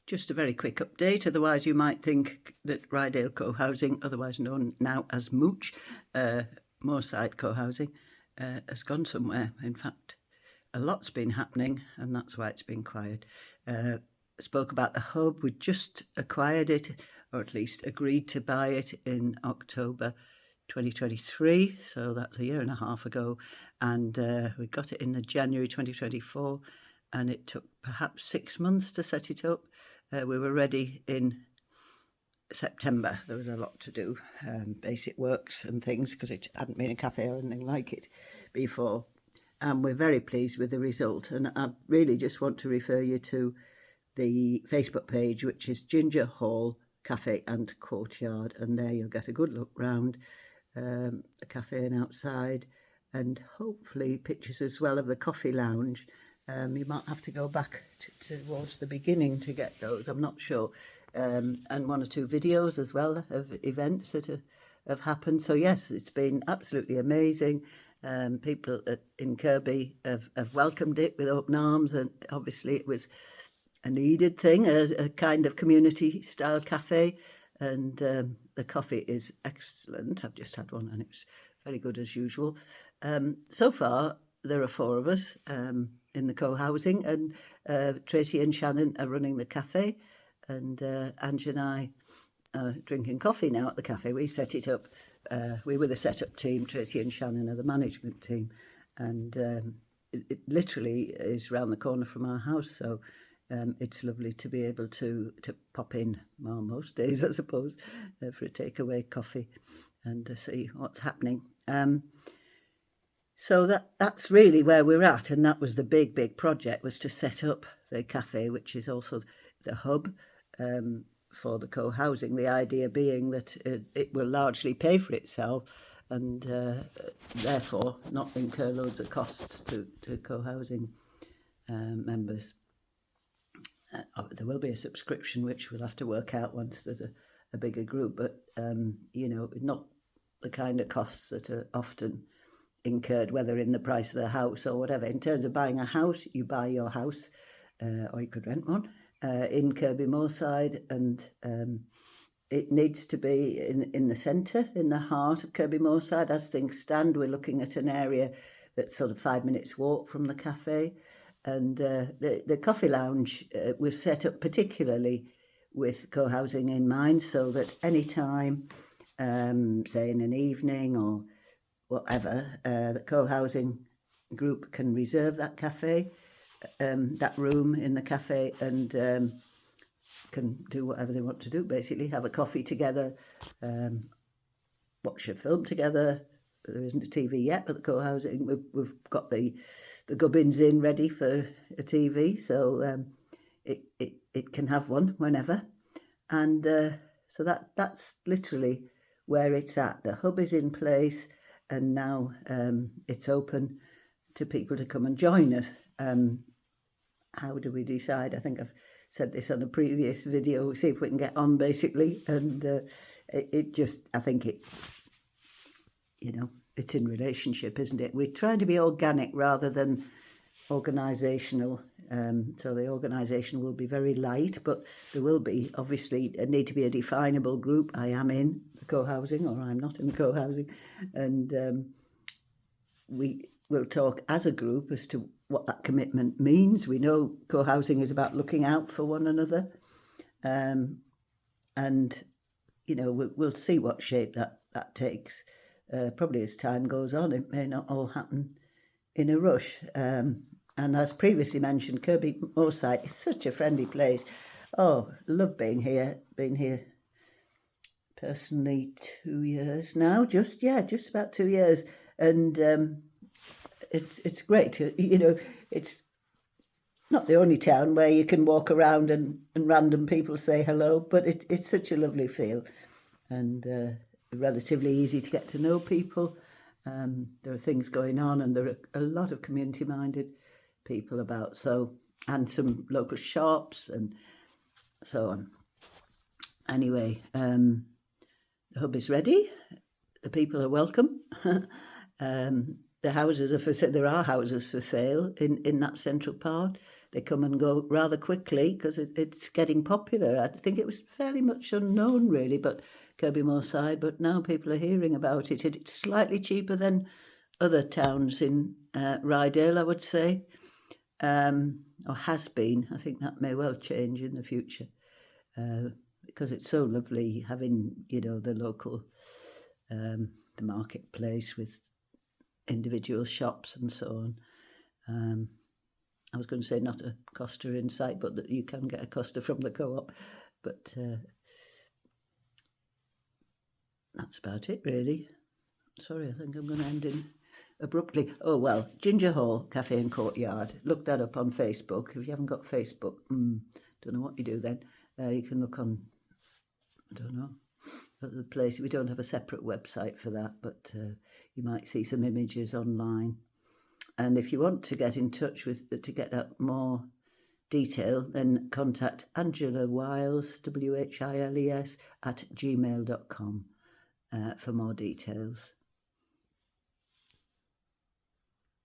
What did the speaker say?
Just a very quick update, otherwise you might think that Ryedale Co-housing, otherwise known now as MOOCH, Moorside Co-housing, has gone somewhere. In fact, a lot's been happening and that's why it's been quiet. Spoke about the hub. We just acquired it, or at least agreed to buy it in October 2023, so that's a year and a half ago, and we got it in the January 2024, and it took perhaps 6 months to set it up. We were ready in September. There was a lot to do, basic works and things, because it hadn't been a cafe or anything like it before, and we're very pleased with the result. And I really just want to refer you to the Facebook page, which is Ginger Hall Cafe and Courtyard, and there you'll get a good look round the cafe and outside, and hopefully pictures as well of the coffee lounge. You might have to go back towards the beginning to get those, I'm not sure, and 1 or 2 videos as well of events that have happened. So yes, it's been absolutely amazing. People in Kirby have welcomed it with open arms, and obviously it was a needed thing, a kind of community style cafe, and the coffee is excellent. I've just had one and it was very good as usual. So far there are 4 of us in the co-housing, and Tracy and Shannon are running the cafe, and Ange and I are drinking coffee now at the cafe. We set it up, we were the setup team, Tracy and Shannon are the management team, and it literally is round the corner from our house, so it's lovely to be able to pop in, well, most days I suppose, for a takeaway coffee and see what's happening. So that's really where we're at, and that was the big project, was to set up the cafe, which is also the hub for the co-housing. The idea being that it will largely pay for itself, and therefore not incur loads of costs to co-housing members. There will be a subscription which we'll have to work out once there's a bigger group, but you know, not the kind of costs that are often incurred, whether in the price of the house or whatever. In terms of buying a house, you buy your house, or you could rent one in Kirby Moorside, and it needs to be in the centre, in the heart of Kirby Moorside. As things stand, we're looking at an area that's sort of 5 minutes walk from the cafe. And the coffee lounge was set up particularly with co-housing in mind, so that any time, say in an evening or whatever, the co-housing group can reserve that cafe, that room in the cafe, and can do whatever they want to do, basically have a coffee together, watch a film together. There isn't a TV yet, but the co-housing, we've got the gubbins in ready for a TV, so it can have one whenever, and so that's literally where it's at. The hub is in place, and now it's open to people to come and join us. How do we decide? I think I've said this on a previous video. See if we can get on, basically, and it just, I think it, you know, it's in relationship, isn't it? We're trying to be organic rather than organisational. So the organisation will be very light, but there will be, obviously, need to be a definable group. I am in the co-housing, or I'm not in the co-housing, and we will talk as a group as to what that commitment means. We know co-housing is about looking out for one another, and you know, we'll see what shape that takes. Probably as time goes on, it may not all happen in a rush. And as previously mentioned, Kirby Moorside is such a friendly place. Oh, love being here. Been here personally 2 years now, just about 2 years, and it's great. You know, it's not the only town where you can walk around and random people say hello, but it's such a lovely feel, and relatively easy to get to know people. There are things going on, and there are a lot of community-minded people about, so, and some local shops and so on. Anyway, the hub is ready. The people are welcome. The houses are for sale. There are houses for sale in that central part. they come and go rather quickly because it's getting popular. I think it was fairly much unknown, really, but Kirby Moorside, but now people are hearing about it. It's slightly cheaper than other towns in Ryedale, I would say, or has been. I think that may well change in the future because it's so lovely having, the local, the marketplace with individual shops and so on. I was going to say not a Costa in sight, but that you can get a Costa from the co-op. But that's about it, really. Sorry, I think I'm going to end in abruptly. Oh, well, Ginger Hall Cafe and Courtyard. Look that up on Facebook. If you haven't got Facebook, don't know what you do then. You can look on, I don't know, at the place. We don't have a separate website for that, but you might see some images online. And if you want to get in touch to get out more detail, then contact Angela Wiles, Wiles, @gmail.com for more details.